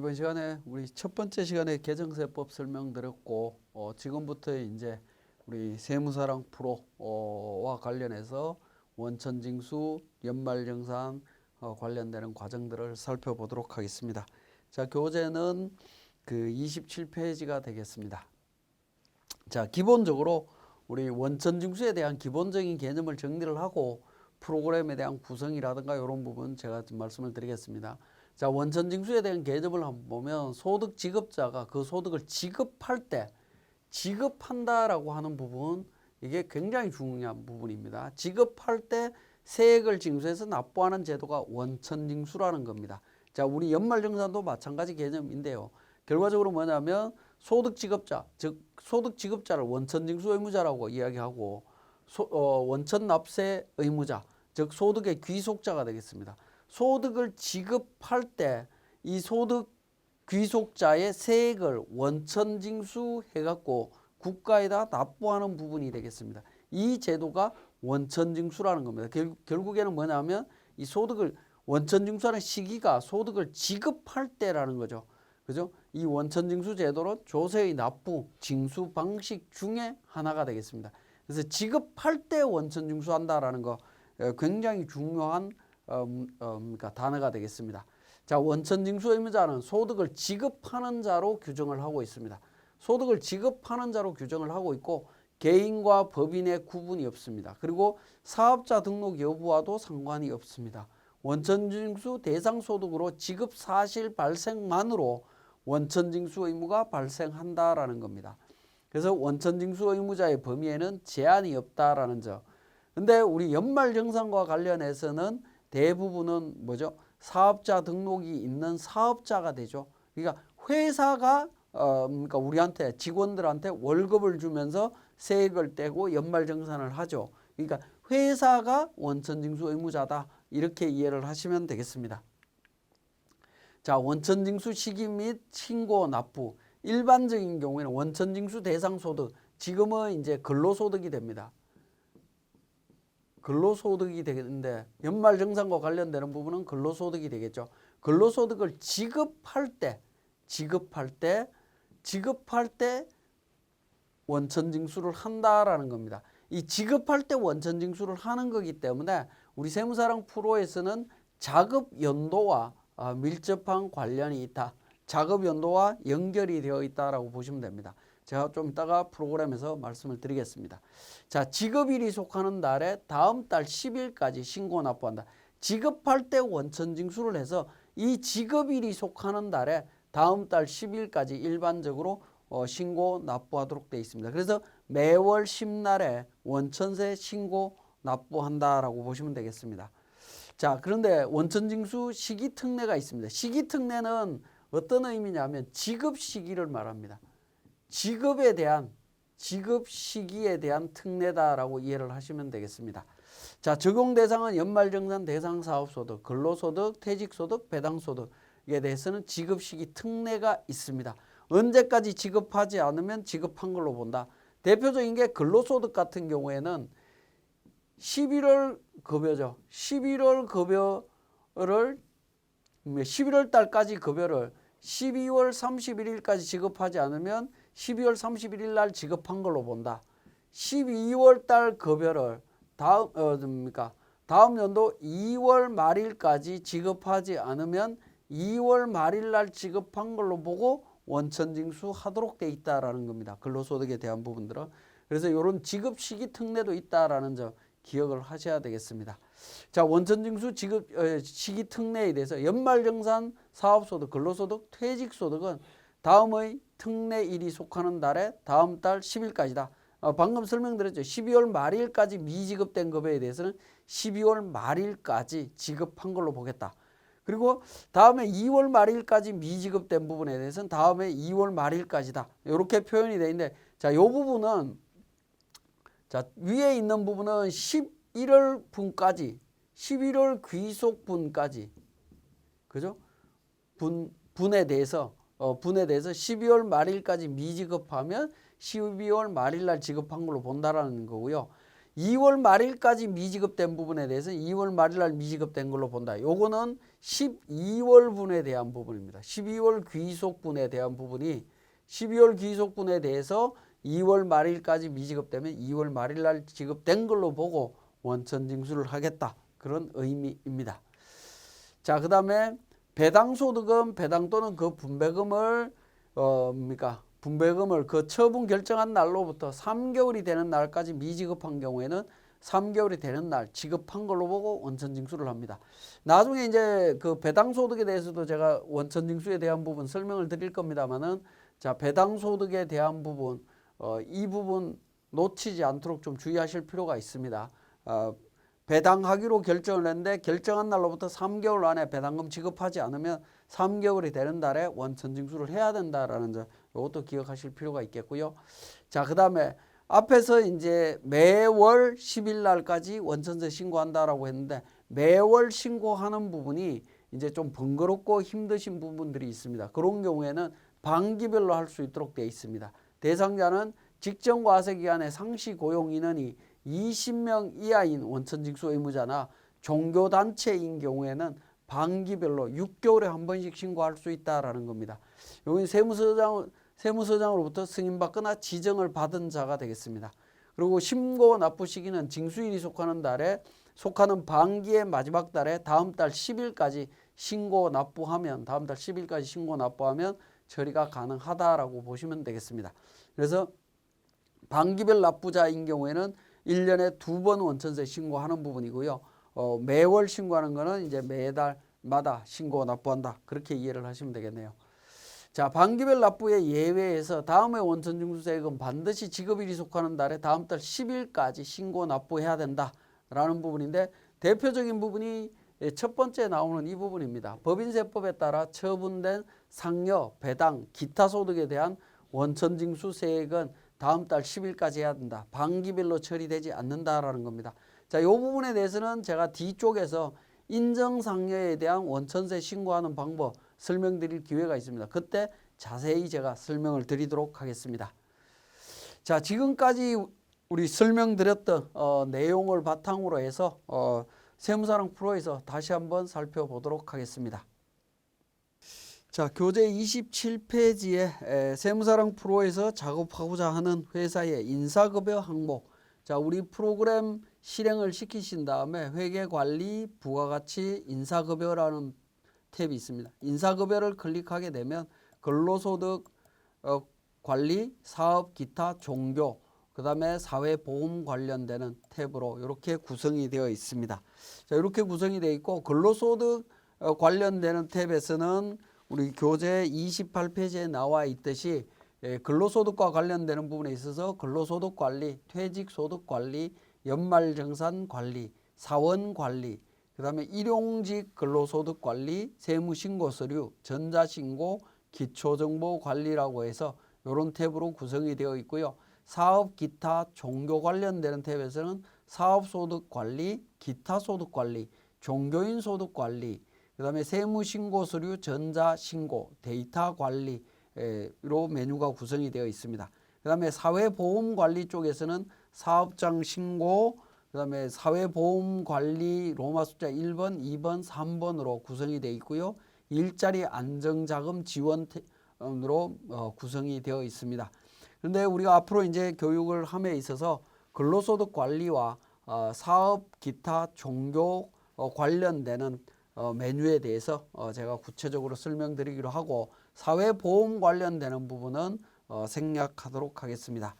이번 시간에 우리 첫 번째 시간에 계정세법 설명드렸고 지금부터 이제 우리 세무사랑 프로와 관련해서 원천징수, 연말정산 관련되는 과정들을 살펴보도록 하겠습니다. 자, 교재는 그 27페이지가 되겠습니다. 자, 기본적으로 우리 원천징수에 대한 기본적인 개념을 정리를 하고 프로그램에 대한 구성이라든가 이런 부분 제가 좀 말씀을 드리겠습니다. 자, 원천징수에 대한 개념을 한번 보면 소득 지급자가 그 소득을 지급할 때 지급한다라고 하는 부분, 이게 굉장히 중요한 부분입니다. 지급할 때 세액을 징수해서 납부하는 제도가 원천징수라는 겁니다. 자, 우리 연말정산도 마찬가지 개념인데요. 결과적으로 뭐냐면 소득 지급자, 즉 소득 지급자를 원천징수 의무자라고 이야기하고 원천 납세 의무자, 즉 소득의 귀속자가 되겠습니다. 소득을 지급할 때 이 소득 귀속자의 세액을 원천징수해갖고 국가에다 납부하는 부분이 되겠습니다. 이 제도가 원천징수라는 겁니다. 결국에는 뭐냐면 이 소득을 원천징수하는 시기가 소득을 지급할 때라는 거죠. 그죠? 이 원천징수 제도는 조세의 납부, 징수 방식 중에 하나가 되겠습니다. 그래서 지급할 때 원천징수한다라는 거 굉장히 중요한 단어가 되겠습니다. 자, 원천징수 의무자는 소득을 지급하는 자로 규정을 하고 있습니다. 소득을 지급하는 자로 규정을 하고 있고 개인과 법인의 구분이 없습니다. 그리고 사업자 등록 여부와도 상관이 없습니다. 원천징수 대상 소득으로 지급 사실 발생만으로 원천징수 의무가 발생한다라는 겁니다. 그래서 원천징수 의무자의 범위에는 제한이 없다라는 점. 근데 우리 연말정산과 관련해서는 대부분은 뭐죠? 사업자 등록이 있는 사업자가 되죠. 그러니까 회사가 그러니까 우리한테 직원들한테 월급을 주면서 세액을 떼고 연말정산을 하죠. 그러니까 회사가 원천징수 의무자다, 이렇게 이해를 하시면 되겠습니다. 자, 원천징수 시기 및 신고 납부. 일반적인 경우에는 원천징수 대상 소득, 지금은 이제 근로소득이 됩니다. 근로소득이 되겠는데 연말정산과 관련되는 부분은 근로소득이 되겠죠. 근로소득을 지급할 때 원천징수를 한다라는 겁니다. 이 지급할 때 원천징수를 하는 거기 때문에 우리 세무사랑 프로에서는 자급연도와 밀접한 관련이 있다. 자급연도와 연결이 되어 있다라고 보시면 됩니다. 제가 좀 이따가 프로그램에서 말씀을 드리겠습니다. 자, 지급일이 속하는 달에 다음 달 10일까지 신고 납부한다. 지급할 때 원천징수를 해서 이 지급일이 속하는 달에 다음 달 10일까지 일반적으로 신고 납부하도록 되어 있습니다. 그래서 매월 10날에 원천세 신고 납부한다라고 보시면 되겠습니다. 자, 그런데 원천징수 시기특례가 있습니다. 시기특례는 어떤 의미냐면 지급 시기를 말합니다. 지급 시기에 대한 특례다라고 이해를 하시면 되겠습니다. 자, 적용 대상은 연말정산 대상 사업소득, 근로소득, 퇴직소득, 배당소득에 대해서는 지급 시기 특례가 있습니다. 언제까지 지급하지 않으면 지급한 걸로 본다. 대표적인 게 근로소득 같은 경우에는 11월 급여죠. 11월 달까지 급여를 12월 31일까지 지급하지 않으면 12월 31일 날 지급한 걸로 본다. 12월 달 급여를 다음 연도 2월 말일까지 지급하지 않으면 2월 말일 날 지급한 걸로 보고 원천징수 하도록 돼 있다라는 겁니다. 근로소득에 대한 부분들은. 그래서 이런 지급 시기 특례도 있다라는 점 기억을 하셔야 되겠습니다. 자, 원천징수 지급 시기 특례에 대해서 연말정산 사업소득, 근로소득, 퇴직소득은 다음의 특례일이 속하는 달에 다음 달 10일까지다. 방금 설명드렸죠. 12월 말일까지 미지급된 급여에 대해서는 12월 말일까지 지급한 걸로 보겠다. 그리고 다음에 2월 말일까지 미지급된 부분에 대해서는 다음에 2월 말일까지다. 이렇게 표현이 되어 있는데, 자, 이 부분은 자, 위에 있는 부분은 11월 분까지, 11월 귀속분까지, 그죠? 분에 대해서 12월 말일까지 미지급하면 12월 말일 날 지급한 걸로 본다라는 거고요. 2월 말일까지 미지급된 부분에 대해서 2월 말일 날 미지급된 걸로 본다. 요거는 12월분에 대한 부분입니다. 12월 귀속분에 대한 부분이 12월 귀속분에 대해서 2월 말일까지 미지급되면 2월 말일 날 지급된 걸로 보고 원천징수를 하겠다. 그런 의미입니다. 자, 그다음에 배당소득은 배당 또는 그 분배금을 분배금을 그 처분 결정한 날로부터 3개월이 되는 날까지 미지급한 경우에는 3개월이 되는 날 지급한 걸로 보고 원천징수를 합니다. 나중에 이제 그 배당소득에 대해서도 제가 원천징수에 대한 부분 설명을 드릴 겁니다만은, 자, 배당소득에 대한 부분, 이 부분 놓치지 않도록 좀 주의하실 필요가 있습니다. 배당하기로 결정을 했는데 결정한 날로부터 3개월 안에 배당금 지급하지 않으면 3개월이 되는 달에 원천징수를 해야 된다라는 점, 이것도 기억하실 필요가 있겠고요. 자, 그다음에 앞에서 이제 매월 10일 날까지 원천세 신고한다라고 했는데, 매월 신고하는 부분이 이제 좀 번거롭고 힘드신 부분들이 있습니다. 그런 경우에는 반기별로 할 수 있도록 되어 있습니다. 대상자는 직전 과세 기간에 상시 고용 인원이 20명 이하인 원천징수 의무자나 종교단체인 경우에는 반기별로 6개월에 한 번씩 신고할 수 있다라는 겁니다. 여기 세무서장으로부터 승인받거나 지정을 받은 자가 되겠습니다. 그리고 신고 납부 시기는 징수일이 속하는 달에 속하는 반기의 마지막 달에 다음 달 10일까지 신고 납부하면 처리가 가능하다라고 보시면 되겠습니다. 그래서 반기별 납부자인 경우에는 1년에 2번 원천세 신고하는 부분이고요. 매월 신고하는 거는 이제 매달마다 신고 납부한다. 그렇게 이해를 하시면 되겠네요. 자, 반기별 납부의 예외에서 다음의 원천징수세액은 반드시 지급일이 속하는 달에 다음 달 10일까지 신고 납부해야 된다라는 부분인데, 대표적인 부분이 첫 번째 나오는 이 부분입니다. 법인세법에 따라 처분된 상여, 배당, 기타 소득에 대한 원천징수세액은 다음 달 10일까지 해야 된다. 반기별로 처리되지 않는다라는 겁니다. 자, 이 부분에 대해서는 제가 뒤쪽에서 인정상여에 대한 원천세 신고하는 방법 설명드릴 기회가 있습니다. 그때 자세히 제가 설명을 드리도록 하겠습니다. 자, 지금까지 우리 설명드렸던 내용을 바탕으로 해서 세무사랑 프로에서 다시 한번 살펴보도록 하겠습니다. 자, 교재 27페이지에 세무사랑 프로에서 작업하고자 하는 회사의 인사급여 항목. 자, 우리 프로그램 실행을 시키신 다음에 회계관리, 부가가치, 인사급여라는 탭이 있습니다. 인사급여를 클릭하게 되면 근로소득 관리, 사업, 기타, 종교, 그 다음에 사회보험 관련되는 탭으로 이렇게 구성이 되어 있습니다. 자, 이렇게 구성이 되어 있고, 근로소득 관련되는 탭에서는 우리 교재 28페이지에 나와 있듯이 근로소득과 관련되는 부분에 있어서 근로소득관리, 퇴직소득관리, 연말정산관리, 사원관리, 그 다음에 일용직 근로소득관리, 세무신고서류, 전자신고, 기초정보관리라고 해서 이런 탭으로 구성이 되어 있고요. 사업, 기타, 종교 관련되는 탭에서는 사업소득관리, 기타소득관리, 종교인소득관리, 그 다음에 세무신고서류, 전자신고, 데이터 관리로 메뉴가 구성이 되어 있습니다. 그 다음에 사회보험관리 쪽에서는 사업장 신고, 그 다음에 사회보험관리 로마 숫자 1번, 2번, 3번으로 구성이 되어 있고요. 일자리 안정자금 지원으로 구성이 되어 있습니다. 그런데 우리가 앞으로 이제 교육을 함에 있어서 근로소득 관리와 사업, 기타, 종교 관련되는 메뉴에 대해서 제가 구체적으로 설명드리기로 하고, 사회보험 관련되는 부분은 생략하도록 하겠습니다.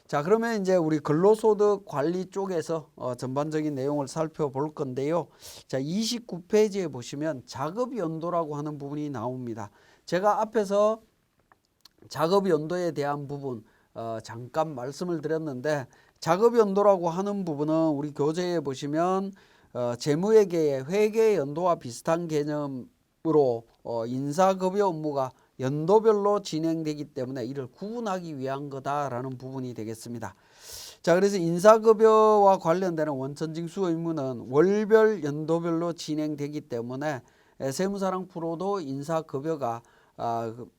자, 그러면 이제 우리 근로소득 관리 쪽에서 전반적인 내용을 살펴볼 건데요. 자, 29페이지에 보시면 작업연도라고 하는 부분이 나옵니다. 제가 앞에서 작업연도에 대한 부분 잠깐 말씀을 드렸는데, 작업연도라고 하는 부분은 우리 교재에 보시면 재무회계의 회계연도와 비슷한 개념으로 인사급여 업무가 연도별로 진행되기 때문에 이를 구분하기 위한 거다라는 부분이 되겠습니다. 자, 그래서 인사급여와 관련되는 원천징수 의무는 월별, 연도별로 진행되기 때문에 세무사랑 프로도 인사급여가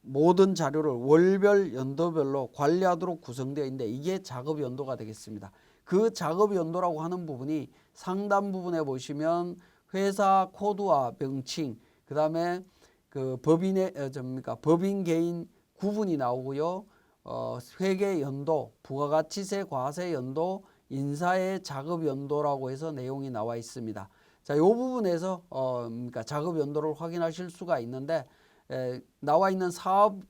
모든 자료를 월별, 연도별로 관리하도록 구성되어 있는데, 이게 작업연도가 되겠습니다. 그 작업 연도라고 하는 부분이 상단 부분에 보시면 회사 코드와 명칭, 그다음에 그 법인의 법인 개인 구분이 나오고요. 회계 연도, 부가가치세 과세 연도, 인사의 작업 연도라고 해서 내용이 나와 있습니다. 자, 이 부분에서 작업 연도를 확인하실 수가 있는데 나와 있는 사업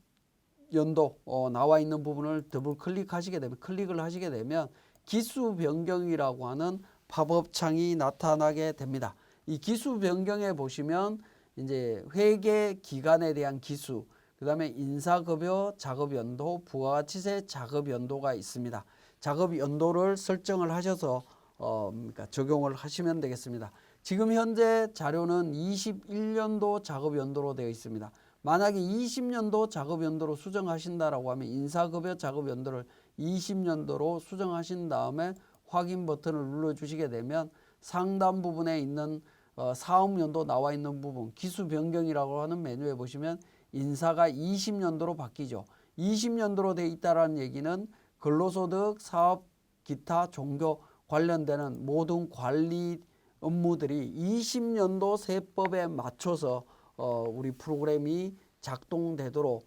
연도 나와 있는 부분을 더블 클릭을 하시게 되면 기수 변경이라고 하는 팝업 창이 나타나게 됩니다. 이 기수 변경에 보시면 이제 회계 기간에 대한 기수, 그다음에 인사급여 작업 연도, 부가가치세 작업 연도가 있습니다. 작업 연도를 설정을 하셔서 적용을 하시면 되겠습니다. 지금 현재 자료는 21년도 작업 연도로 되어 있습니다. 만약에 20년도 작업 연도로 수정하신다라고 하면 인사급여 작업 연도를 20년도로 수정하신 다음에 확인 버튼을 눌러 주시게 되면 상단 부분에 있는 사업연도 나와 있는 부분 기수 변경이라고 하는 메뉴에 보시면 인사가 20년도로 바뀌죠. 20년도로 되어 있다는 얘기는 근로소득, 사업, 기타, 종교 관련되는 모든 관리 업무들이 20년도 세법에 맞춰서 우리 프로그램이 작동되도록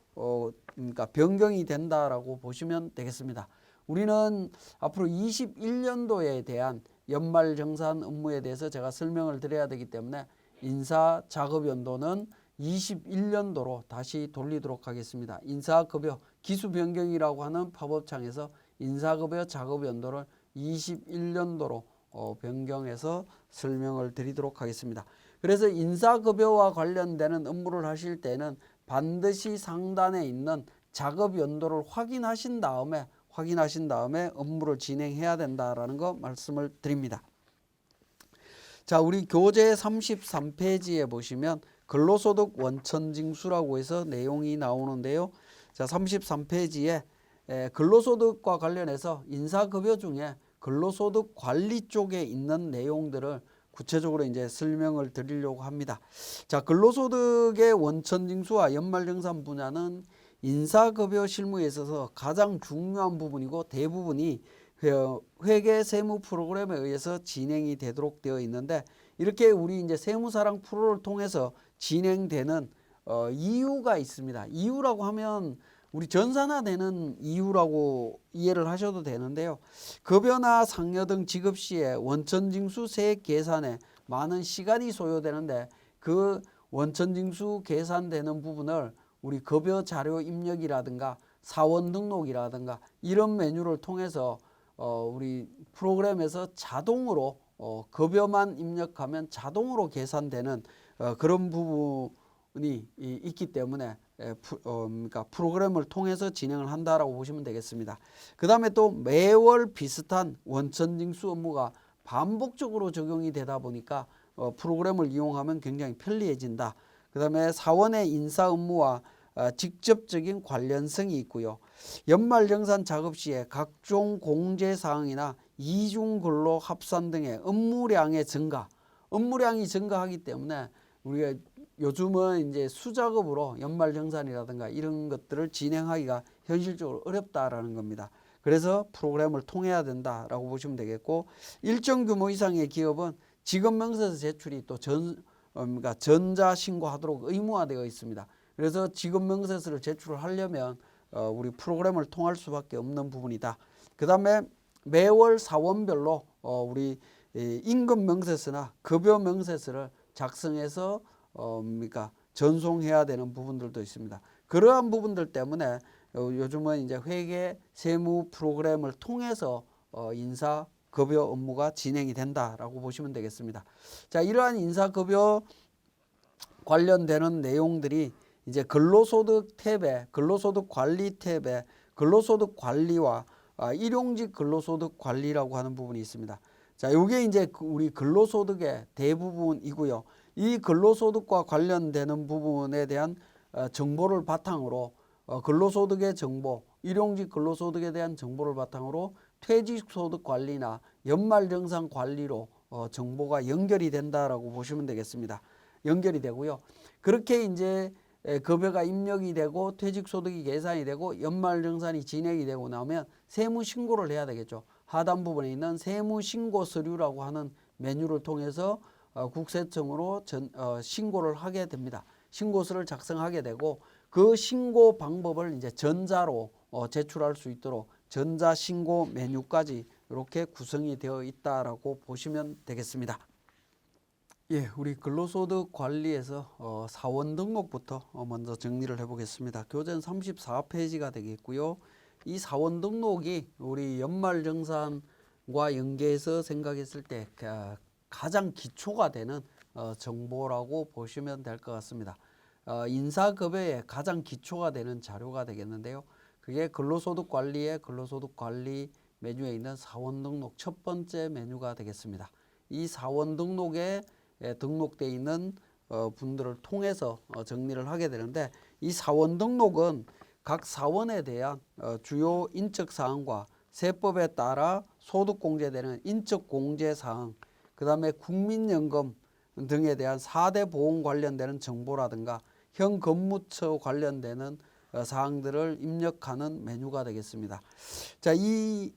그러니까 변경이 된다라고 보시면 되겠습니다. 우리는 앞으로 21년도에 대한 연말정산 업무에 대해서 제가 설명을 드려야 되기 때문에 인사 작업 연도는 21년도로 다시 돌리도록 하겠습니다. 인사급여 기수 변경이라고 하는 팝업창에서 인사급여 작업 연도를 21년도로 변경해서 설명을 드리도록 하겠습니다. 그래서 인사급여와 관련되는 업무를 하실 때는 반드시 상단에 있는 작업 연도를 확인하신 다음에 업무를 진행해야 된다라는 거 말씀을 드립니다. 자, 우리 교재 33페이지에 보시면 근로소득 원천징수라고 해서 내용이 나오는데요. 자, 33페이지에 근로소득과 관련해서 인사급여 중에 근로소득 관리 쪽에 있는 내용들을 구체적으로 이제 설명을 드리려고 합니다. 자, 근로소득의 원천징수와 연말정산 분야는 인사급여 실무에 있어서 가장 중요한 부분이고 대부분이 회계 세무 프로그램에 의해서 진행이 되도록 되어 있는데 이렇게 우리 이제 세무사랑 프로를 통해서 진행되는 이유가 있습니다. 이유라고 하면 우리 전산화되는 이유라고 이해를 하셔도 되는데요. 급여나 상여 등 지급 시에 원천징수 세액 계산에 많은 시간이 소요되는데 그 원천징수 계산되는 부분을 우리 급여 자료 입력이라든가 사원 등록이라든가 이런 메뉴를 통해서 우리 프로그램에서 자동으로 급여만 입력하면 자동으로 계산되는 그런 부분이 있기 때문에 그러니까 프로그램을 통해서 진행을 한다라고 보시면 되겠습니다. 그 다음에 또 매월 비슷한 원천징수 업무가 반복적으로 적용이 되다 보니까 프로그램을 이용하면 굉장히 편리해진다. 그 다음에 사원의 인사 업무와 직접적인 관련성이 있고요. 연말정산 작업 시에 각종 공제사항이나 이중근로 합산 등의 업무량이 증가하기 때문에 우리가 요즘은 이제 수작업으로 연말정산이라든가 이런 것들을 진행하기가 현실적으로 어렵다라는 겁니다. 그래서 프로그램을 통해야 된다라고 보시면 되겠고 일정 규모 이상의 기업은 직업명세서 제출이 또 전자신고하도록 의무화되어 있습니다. 그래서 직업명세서를 제출을 하려면 우리 프로그램을 통할 수밖에 없는 부분이다. 그 다음에 매월 사원별로 우리 임금명세서나 급여명세서를 작성해서 전송해야 되는 부분들도 있습니다. 그러한 부분들 때문에 요즘은 이제 회계 세무 프로그램을 통해서 인사 급여 업무가 진행이 된다라고 보시면 되겠습니다. 자, 이러한 인사 급여 관련되는 내용들이 이제 근로소득 탭에 근로소득 관리 탭에 근로소득 관리와 일용직 근로소득 관리라고 하는 부분이 있습니다. 자, 이게 이제 우리 근로소득의 대부분이고요. 이 근로소득과 관련되는 부분에 대한 정보를 바탕으로 근로소득의 정보, 일용직 근로소득에 대한 정보를 바탕으로 퇴직소득 관리나 연말정산 관리로 정보가 연결이 된다라고 보시면 되겠습니다. 연결이 되고요. 그렇게 이제 급여가 입력이 되고 퇴직소득이 계산이 되고 연말정산이 진행이 되고 나면 세무신고를 해야 되겠죠. 하단 부분에 있는 세무신고 서류라고 하는 메뉴를 통해서 국세청으로 신고를 하게 됩니다. 신고서를 작성하게 되고 그 신고 방법을 이제 전자로 제출할 수 있도록 전자신고 메뉴까지 이렇게 구성이 되어 있다라고 보시면 되겠습니다. 예, 우리 근로소득 관리에서 사원 등록부터 먼저 정리를 해보겠습니다. 교재는 34페이지가 되겠고요. 이 사원 등록이 우리 연말정산과 연계해서 생각했을 때 가장 기초가 되는 정보라고 보시면 될 것 같습니다. 인사급여의 가장 기초가 되는 자료가 되겠는데요. 그게 근로소득관리의 근로소득관리 메뉴에 있는 사원 등록 첫 번째 메뉴가 되겠습니다. 이 사원 등록에 등록되어 있는 분들을 통해서 정리를 하게 되는데, 이 사원 등록은 각 사원에 대한 주요 인적사항과 세법에 따라 소득공제되는 인적공제사항, 그 다음에 국민연금 등에 대한 4대 보험 관련되는 정보라든가 현근무처 관련되는 사항들을 입력하는 메뉴가 되겠습니다. 자, 이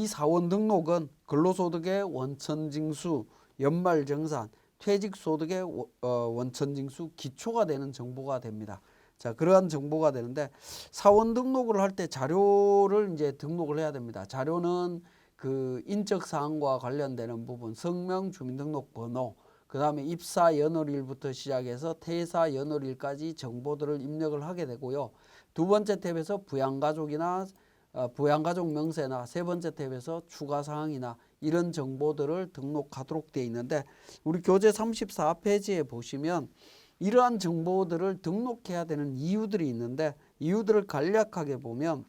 사원 등록은 근로소득의 원천징수, 연말정산, 퇴직소득의 원천징수 기초가 되는 정보가 됩니다. 자, 그러한 정보가 되는데, 사원 등록을 할 때 자료를 이제 등록을 해야 됩니다. 자료는 그 인적사항과 관련되는 부분, 성명, 주민등록번호, 그 다음에 입사 연월일부터 시작해서 퇴사 연월일까지 정보들을 입력을 하게 되고요. 두 번째 탭에서 부양가족이나 부양가족 명세나 세 번째 탭에서 추가사항이나 이런 정보들을 등록하도록 되어 있는데, 우리 교재 34페이지에 보시면 이러한 정보들을 등록해야 되는 이유들이 있는데, 이유들을 간략하게 보면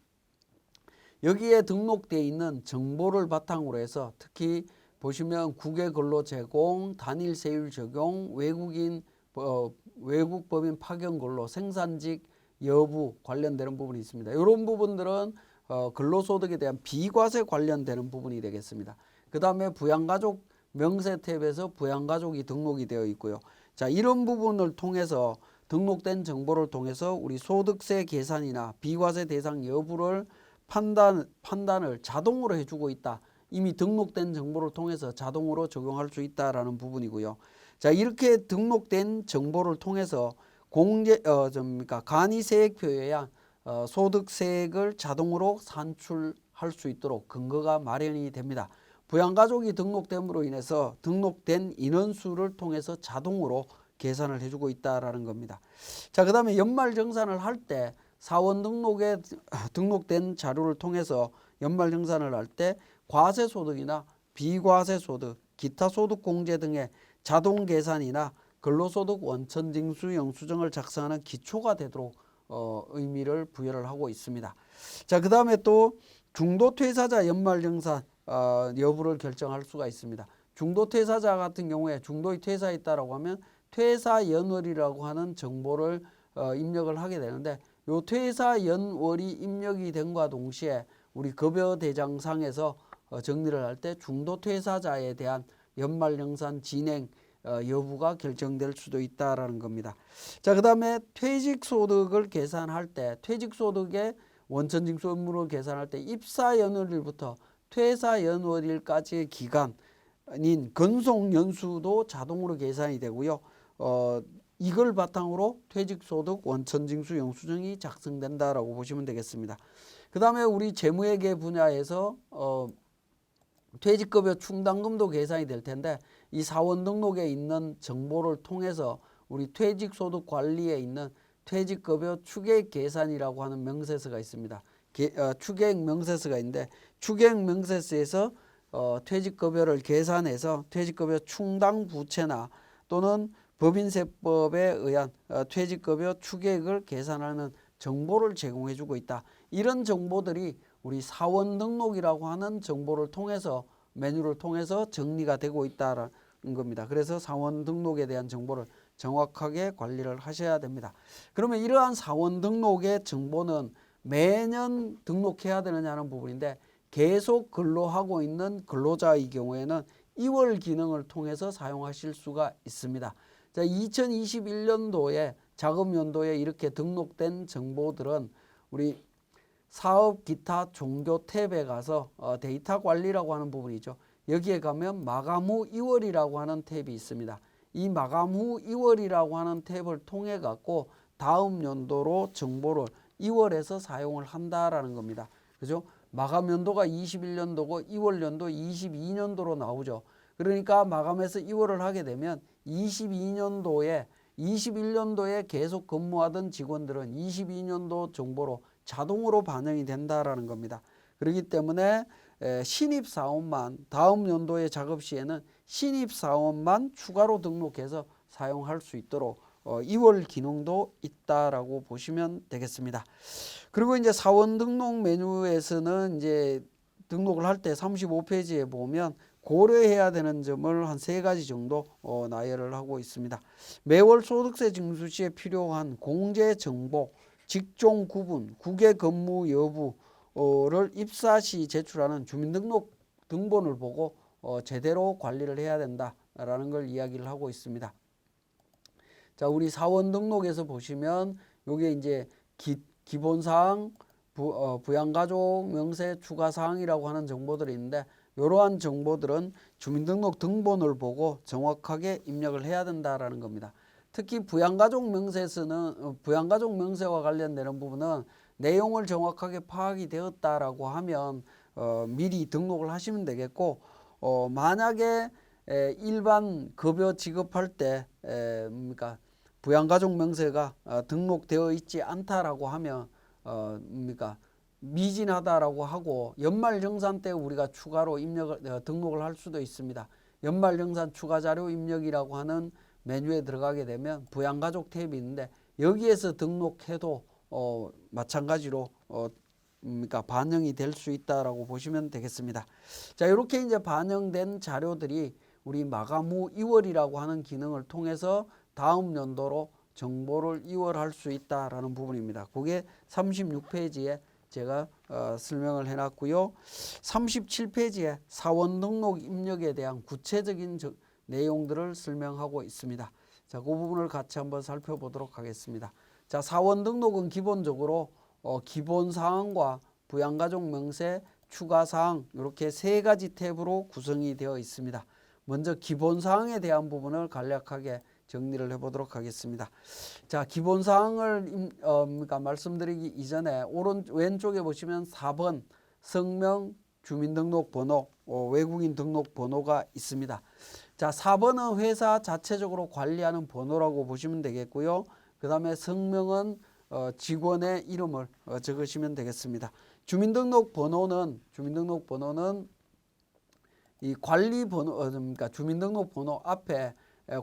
여기에 등록되어 있는 정보를 바탕으로 해서 특히 보시면 국외근로 제공, 단일세율 적용, 외국법인 파견 근로, 생산직 여부 관련되는 부분이 있습니다. 이런 부분들은 근로소득에 대한 비과세 관련되는 부분이 되겠습니다. 그 다음에 부양가족 명세 탭에서 부양가족이 등록이 되어 있고요. 자, 이런 부분을 통해서 등록된 정보를 통해서 우리 소득세 계산이나 비과세 대상 여부를 판단을 자동으로 해주고 있다. 이미 등록된 정보를 통해서 자동으로 적용할 수 있다라는 부분이고요. 자, 이렇게 등록된 정보를 통해서 간이세액표에 의한 소득세액을 자동으로 산출할 수 있도록 근거가 마련이 됩니다. 부양가족이 등록됨으로 인해서 등록된 인원수를 통해서 자동으로 계산을 해주고 있다라는 겁니다. 자, 그 다음에 연말정산을 할 때 사원 등록에 등록된 자료를 통해서 연말정산을 할 때 과세소득이나 비과세소득, 기타 소득공제 등의 자동 계산이나 근로소득 원천징수 영수증을 작성하는 기초가 되도록 의미를 부여를 하고 있습니다. 자, 그 다음에 또 중도퇴사자 연말정산 여부를 결정할 수가 있습니다. 중도퇴사자 같은 경우에 중도에 퇴사했다라고 하면 퇴사 연월이라고 하는 정보를 입력을 하게 되는데, 요 퇴사 연월이 입력이 됨과 동시에 우리 급여대장상에서 정리를 할 때 중도퇴사자에 대한 연말정산 진행 여부가 결정될 수도 있다라는 겁니다. 자, 그 다음에 퇴직소득을 계산할 때 퇴직소득의 원천징수 의무를 계산할 때 입사 연월일부터 퇴사 연월일까지의 기간인 근속연수도 자동으로 계산이 되고요. 이걸 바탕으로 퇴직소득 원천징수 영수증이 작성된다라고 보시면 되겠습니다. 그 다음에 우리 재무회계 분야에서 퇴직급여 충당금도 계산이 될 텐데, 이 사원 등록에 있는 정보를 통해서 우리 퇴직소득 관리에 있는 퇴직급여 추계액 계산이라고 하는 명세서가 있습니다. 추계액 명세서가 있는데, 추계액 명세서에서 퇴직급여를 계산해서 퇴직급여 충당 부채나 또는 법인세법에 의한 퇴직급여 추계액을 계산하는 정보를 제공해주고 있다. 이런 정보들이 우리 사원 등록이라고 하는 정보를 통해서 메뉴를 통해서 정리가 되고 있다는 겁니다. 그래서 사원 등록에 대한 정보를 정확하게 관리를 하셔야 됩니다. 그러면 이러한 사원 등록의 정보는 매년 등록해야 되느냐는 부분인데, 계속 근로하고 있는 근로자의 경우에는 2월 기능을 통해서 사용하실 수가 있습니다. 자, 2021년도에 자금연도에 이렇게 등록된 정보들은 우리 사업 기타 종교 탭에 가서 데이터 관리라고 하는 부분이죠. 여기에 가면 마감 후 2월이라고 하는 탭이 있습니다. 이 마감 후 2월이라고 하는 탭을 통해 갖고 다음 연도로 정보를 2월에서 사용을 한다라는 겁니다. 그죠? 마감 연도가 21년도고 2월 연도 22년도로 나오죠. 그러니까 마감해서 2월을 하게 되면 22년도에 21년도에 계속 근무하던 직원들은 22년도 정보로 자동으로 반영이 된다라는 겁니다. 그렇기 때문에 신입사원만 다음 연도의 작업 시에는 신입사원만 추가로 등록해서 사용할 수 있도록 2월 기능도 있다라고 보시면 되겠습니다. 그리고 이제 사원 등록 메뉴에서는 이제 등록을 할 때 35페이지에 보면 고려해야 되는 점을 한 3가지 정도 나열을 하고 있습니다. 매월 소득세 징수 시에 필요한 공제 정보, 직종 구분, 국외 근무 여부를 입사 시 제출하는 주민등록 등본을 보고 제대로 관리를 해야 된다라는 걸 이야기를 하고 있습니다. 자, 우리 사원 등록에서 보시면 요게 이제 기본사항, 부양가족 명세 추가사항이라고 하는 정보들이 있는데 이러한 정보들은 주민등록 등본을 보고 정확하게 입력을 해야 된다라는 겁니다. 특히 부양가족 명세에서는 부양가족 명세와 관련되는 부분은 내용을 정확하게 파악이 되었다라고 하면 미리 등록을 하시면 되겠고 만약에 일반 급여 지급할 때 뭡니까 부양가족 명세가 등록되어 있지 않다라고 하면 뭡니까 미진하다라고 하고 연말정산 때 우리가 추가로 등록을 할 수도 있습니다. 연말정산 추가자료 입력이라고 하는 메뉴에 들어가게 되면 부양가족 탭이 있는데 여기에서 등록해도 마찬가지로 그러니까 반영이 될 수 있다라고 보시면 되겠습니다. 자, 이렇게 이제 반영된 자료들이 우리 마감 후 2월이라고 하는 기능을 통해서 다음 연도로 정보를 이월할 수 있다라는 부분입니다. 그게 36페이지에 제가 설명을 해놨고요. 37페이지에 사원 등록 입력에 대한 구체적인 내용들을 설명하고 있습니다. 자, 그 부분을 같이 한번 살펴보도록 하겠습니다. 자, 사원 등록은 기본적으로 기본사항과 부양가족 명세, 추가사항 이렇게 3가지 탭으로 구성이 되어 있습니다. 먼저 기본사항에 대한 부분을 간략하게 정리를 해보도록 하겠습니다. 자, 기본사항을 그러니까 말씀드리기 이전에 왼쪽에 보시면 4번 성명, 주민등록번호, 외국인 등록번호가 있습니다. 자, 4번은 회사 자체적으로 관리하는 번호라고 보시면 되겠고요. 그 다음에 성명은 직원의 이름을 적으시면 되겠습니다. 주민등록번호는 이 관리번호, 그러니까 주민등록번호 앞에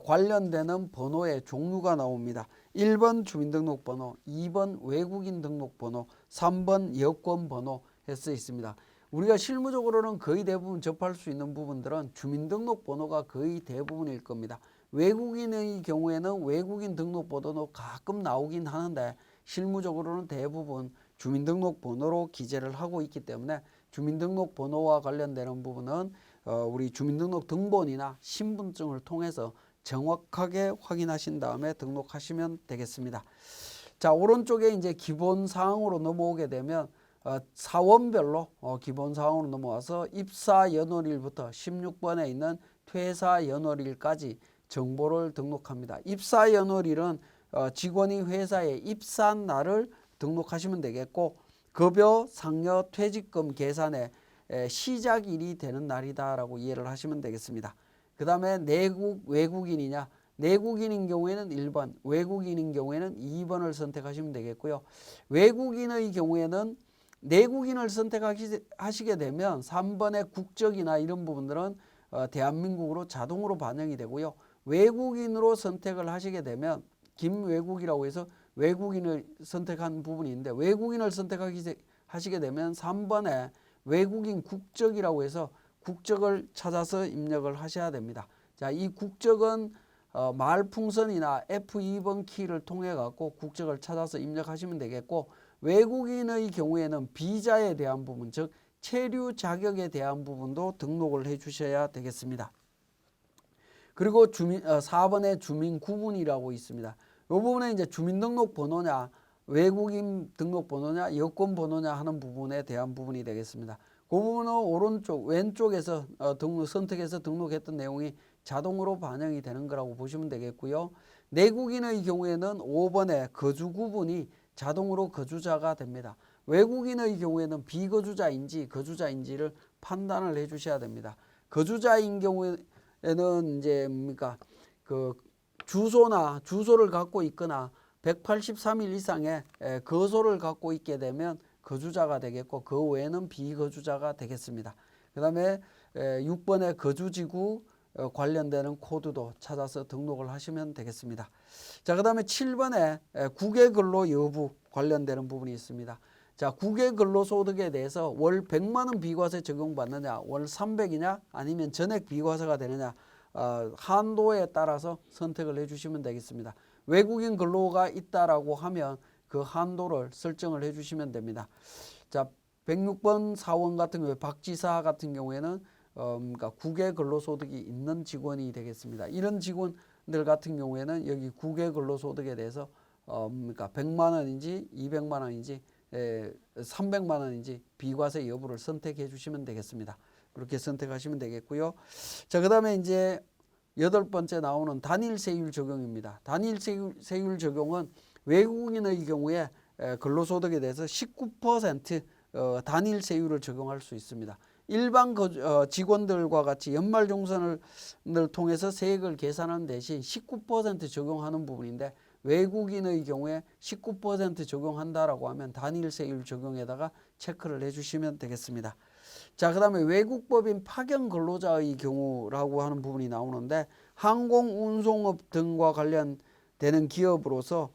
관련되는 번호의 종류가 나옵니다. 1번 주민등록번호, 2번 외국인 등록번호, 3번 여권번호 해서 있습니다. 우리가 실무적으로는 거의 대부분 접할 수 있는 부분들은 주민등록번호가 거의 대부분일 겁니다. 외국인의 경우에는 외국인 등록번호도 가끔 나오긴 하는데 실무적으로는 대부분 주민등록번호로 기재를 하고 있기 때문에 주민등록번호와 관련되는 부분은 우리 주민등록 등본이나 신분증을 통해서 정확하게 확인하신 다음에 등록하시면 되겠습니다. 자, 오른쪽에 이제 기본사항으로 넘어오게 되면 사원별로 기본사항으로 넘어와서 입사 연월일부터 16번에 있는 퇴사 연월일까지 정보를 등록합니다. 입사 연월일은 직원이 회사에 입사한 날을 등록하시면 되겠고 급여, 상여, 퇴직금 계산의 시작일이 되는 날이다라고 이해를 하시면 되겠습니다. 그 다음에 외국인이냐 내국인인 경우에는 1번, 외국인인 경우에는 2번을 선택하시면 되겠고요. 외국인의 경우에는 내국인을 선택하시게 되면 3번의 국적이나 이런 부분들은 대한민국으로 자동으로 반영이 되고요. 외국인으로 선택을 하시게 되면 김외국이라고 해서 외국인을 선택한 부분이 있는데 외국인을 선택하시게 되면 3번에 외국인 국적이라고 해서 국적을 찾아서 입력을 하셔야 됩니다. 자, 이 국적은 말풍선이나 F2번 키를 통해 갖고 국적을 찾아서 입력하시면 되겠고 외국인의 경우에는 비자에 대한 부분, 즉 체류 자격에 대한 부분도 등록을 해 주셔야 되겠습니다. 그리고 4번에 주민 구분이라고 있습니다. 이 부분에 이제 주민등록번호냐 외국인 등록번호냐 여권번호냐 하는 부분에 대한 부분이 되겠습니다. 그 부분은 오른쪽 왼쪽에서 선택해서 등록했던 내용이 자동으로 반영이 되는 거라고 보시면 되겠고요. 내국인의 경우에는 5번에 거주 구분이 자동으로 거주자가 됩니다. 외국인의 경우에는 비거주자인지 거주자인지를 판단을 해 주셔야 됩니다. 거주자인 경우에는 이제 뭡니까? 그 주소를 갖고 있거나 183일 이상의 거소를 갖고 있게 되면 거주자가 되겠고 그 외에는 비거주자가 되겠습니다. 그 다음에 6번의 거주지구 관련되는 코드도 찾아서 등록을 하시면 되겠습니다. 자, 그 다음에 7번에 국외근로 여부 관련되는 부분이 있습니다. 자, 국외근로소득에 대해서 월 100만 원 비과세 적용받느냐, 월 300이냐, 아니면 전액 비과세가 되느냐, 한도에 따라서 선택을 해주시면 되겠습니다. 외국인 근로가 있다라고 하면 그 한도를 설정을 해주시면 됩니다. 자, 106번 사원 같은 경우에 박지사 같은 경우에는 그러니까 국외근로소득이 있는 직원이 되겠습니다. 이런 직원들 같은 경우에는 여기 국외근로소득에 대해서 그러니까 100만 원인지 200만 원인지 300만 원인지 비과세 여부를 선택해 주시면 되겠습니다. 그렇게 선택하시면 되겠고요. 자, 그 다음에 이제 8번째 나오는 단일세율 적용입니다. 단일세율 적용은 외국인의 경우에 근로소득에 대해서 19% 단일세율을 적용할 수 있습니다. 일반 직원들과 같이 연말정산을 통해서 세액을 계산하는 대신 19% 적용하는 부분인데 외국인의 경우에 19% 적용한다라고 하면 단일세율 적용에다가 체크를 해주시면 되겠습니다. 자, 그 다음에 외국법인 파견 근로자의 경우라고 하는 부분이 나오는데 항공운송업 등과 관련되는 기업으로서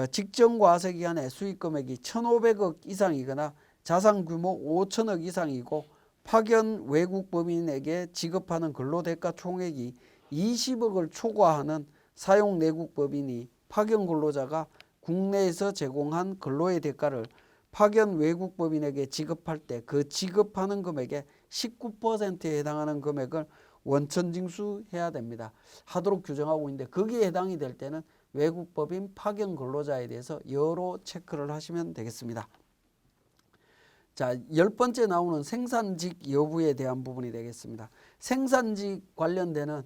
직전과세 기간에 수익금액이 1,500억 이상이거나 자산규모 5천억 이상이고 파견 외국법인에게 지급하는 근로대가 총액이 20억을 초과하는 사용내국법인이 파견 근로자가 국내에서 제공한 근로의 대가를 파견 외국법인에게 지급할 때 그 지급하는 금액의 19%에 해당하는 금액을 원천징수해야 됩니다. 하도록 규정하고 있는데 거기에 해당이 될 때는 외국법인 파견 근로자에 대해서 여로 체크를 하시면 되겠습니다. 자, 10번째 나오는 생산직 여부에 대한 부분이 되겠습니다. 생산직 관련되는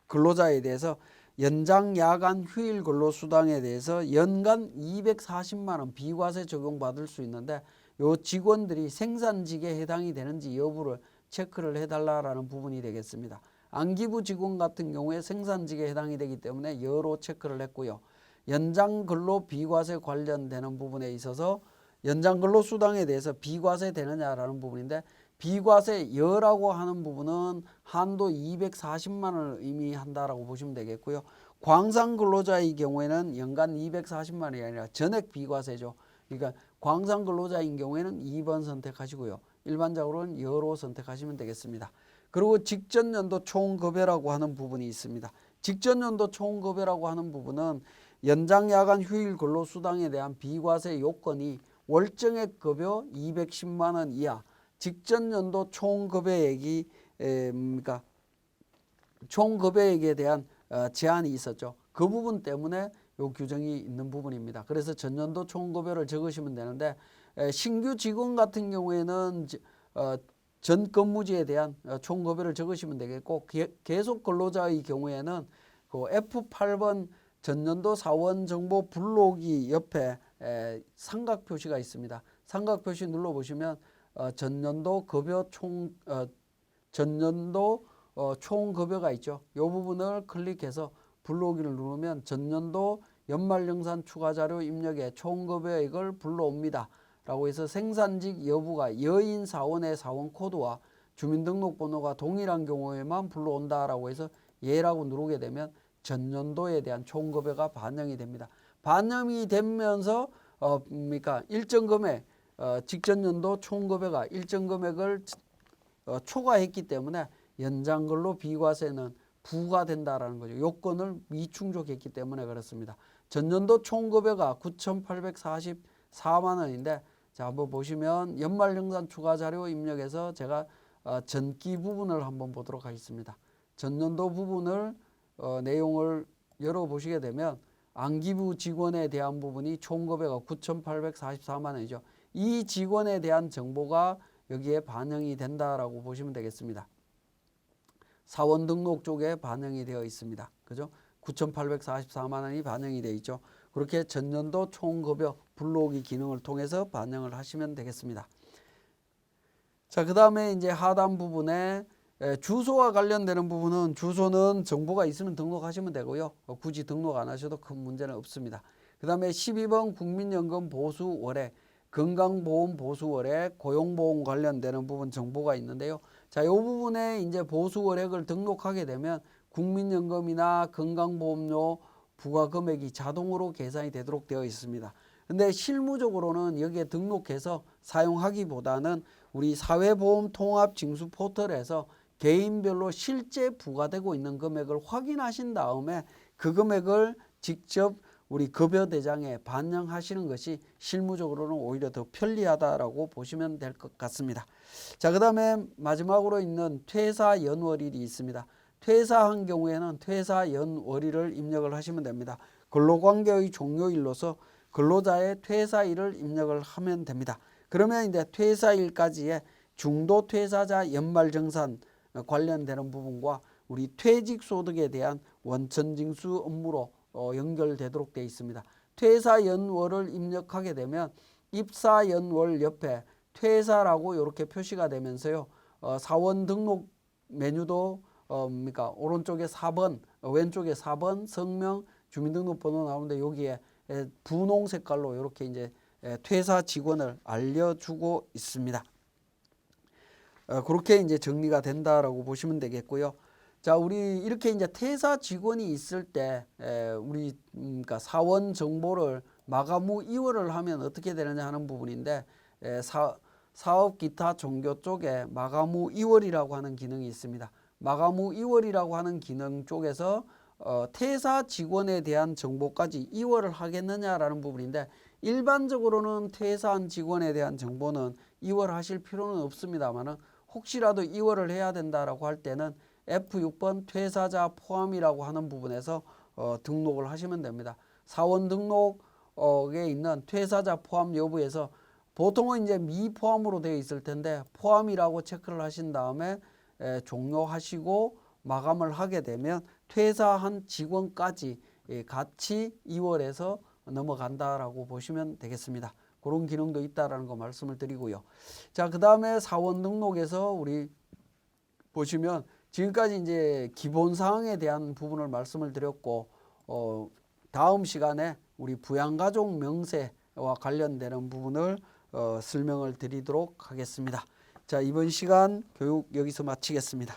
근로자에 대해서 연장 야간 휴일 근로수당에 대해서 연간 240만 원 비과세 적용받을 수 있는데 요 직원들이 생산직에 해당이 되는지 여부를 체크를 해달라라는 부분이 되겠습니다. 안기부 직원 같은 경우에 생산직에 해당이 되기 때문에 여로 체크를 했고요. 연장 근로 비과세 관련되는 부분에 있어서 연장 근로수당에 대해서 비과세 되느냐라는 부분인데 비과세 여라고 하는 부분은 한도 240만 원을 의미한다라고 보시면 되겠고요. 광산 근로자의 경우에는 연간 240만 원이 아니라 전액 비과세죠. 그러니까 광산 근로자인 경우에는 2번 선택하시고요. 일반적으로는 여로 선택하시면 되겠습니다. 그리고 직전연도 총급여라고 하는 부분이 있습니다. 직전연도 총급여라고 하는 부분은 연장 야간 휴일 근로수당에 대한 비과세 요건이 월정액 급여 210만 원 이하 직전연도 총급여액이 그러니까 총급여액에 대한 제한이 있었죠. 그 부분 때문에 요 규정이 있는 부분입니다. 그래서 전년도 총급여를 적으시면 되는데 신규 직원 같은 경우에는 전 근무지에 대한 총급여를 적으시면 되겠고 계속 근로자의 경우에는 그 F8번 전년도 사원 정보 블록이 옆에 삼각 표시가 있습니다. 삼각 표시 눌러보시면 전년도 급여 전년도 총급여가 있죠. 이 부분을 클릭해서 불러오기를 누르면 전년도 연말정산 추가자료 입력에 총급여액을 불러옵니다. 라고 해서 생산직 여부가 여인 사원의 사원 코드와 주민등록번호가 동일한 경우에만 불러온다라고 해서 예라고 누르게 되면 전년도에 대한 총급여가 반영이 됩니다. 반영이 되면서 그러니까 일정 금액 직전연도 총급여가 일정 금액을 초과했기 때문에 연장근로 비과세는 부과된다라는 거죠. 요건을 미충족했기 때문에 그렇습니다. 전년도 총급여가 9,844만 원인데 자, 한번 보시면 연말정산 추가자료 입력해서 제가 전기 부분을 한번 보도록 하겠습니다. 전년도 부분을 내용을 열어보시게 되면 안기부 직원에 대한 부분이 총급여가 9,844만 원이죠. 이 직원에 대한 정보가 여기에 반영이 된다라고 보시면 되겠습니다. 사원 등록 쪽에 반영이 되어 있습니다. 그죠? 9,844만 원이 반영이 되어 있죠. 그렇게 전년도 총급여 불러오기 기능을 통해서 반영을 하시면 되겠습니다. 자, 그 다음에 이제 하단 부분에 주소와 관련되는 부분은 주소는 정보가 있으면 등록하시면 되고요. 굳이 등록 안 하셔도 큰 문제는 없습니다. 그 다음에 12번 국민연금 보수 월액, 건강보험 보수 월액, 고용보험 관련되는 부분 정보가 있는데요. 자, 이 부분에 이제 보수 월액을 등록하게 되면 국민연금이나 건강보험료 부과 금액이 자동으로 계산이 되도록 되어 있습니다. 근데 실무적으로는 여기에 등록해서 사용하기보다는 우리 사회보험통합징수 포털에서 개인별로 실제 부과되고 있는 금액을 확인하신 다음에 그 금액을 직접 우리 급여대장에 반영하시는 것이 실무적으로는 오히려 더 편리하다라고 보시면 될 것 같습니다. 자, 그 다음에 마지막으로 있는 퇴사연월일이 있습니다. 퇴사한 경우에는 퇴사연월일을 입력을 하시면 됩니다. 근로관계의 종료일로서 근로자의 퇴사일을 입력을 하면 됩니다. 그러면 이제 퇴사일까지의 중도 퇴사자 연말정산 관련되는 부분과 우리 퇴직소득에 대한 원천징수 업무로 연결되도록 되어 있습니다. 퇴사연월을 입력하게 되면 입사연월 옆에 퇴사라고 이렇게 표시가 되면서요. 사원 등록 메뉴도 오른쪽에 4번, 왼쪽에 4번 성명, 주민등록번호 나오는데 여기에 분홍 색깔로 이렇게 이제 퇴사 직원을 알려주고 있습니다. 그렇게 이제 정리가 된다라고 보시면 되겠고요. 자, 우리 이렇게 이제 퇴사 직원이 있을 때 우리 그러니까 사원 정보를 마감 후 이월을 하면 어떻게 되느냐 하는 부분인데 사업 기타 종교 쪽에 마감 후 이월이라고 하는 기능이 있습니다. 마감 후 이월이라고 하는 기능 쪽에서 퇴사 직원에 대한 정보까지 이월을 하겠느냐라는 부분인데 일반적으로는 퇴사한 직원에 대한 정보는 이월하실 필요는 없습니다만은 혹시라도 이월을 해야 된다라고 할 때는 F6번 퇴사자 포함이라고 하는 부분에서 등록을 하시면 됩니다. 사원 등록에 있는 퇴사자 포함 여부에서 보통은 이제 미포함으로 되어 있을 텐데 포함이라고 체크를 하신 다음에 종료하시고 마감을 하게 되면 퇴사한 직원까지 같이 2월에서 넘어간다라고 보시면 되겠습니다. 그런 기능도 있다라는 거 말씀을 드리고요. 자, 그 다음에 사원 등록에서 우리 보시면 지금까지 이제 기본 사항에 대한 부분을 말씀을 드렸고 다음 시간에 우리 부양가족 명세와 관련되는 부분을 설명을 드리도록 하겠습니다. 자, 이번 시간 교육 여기서 마치겠습니다.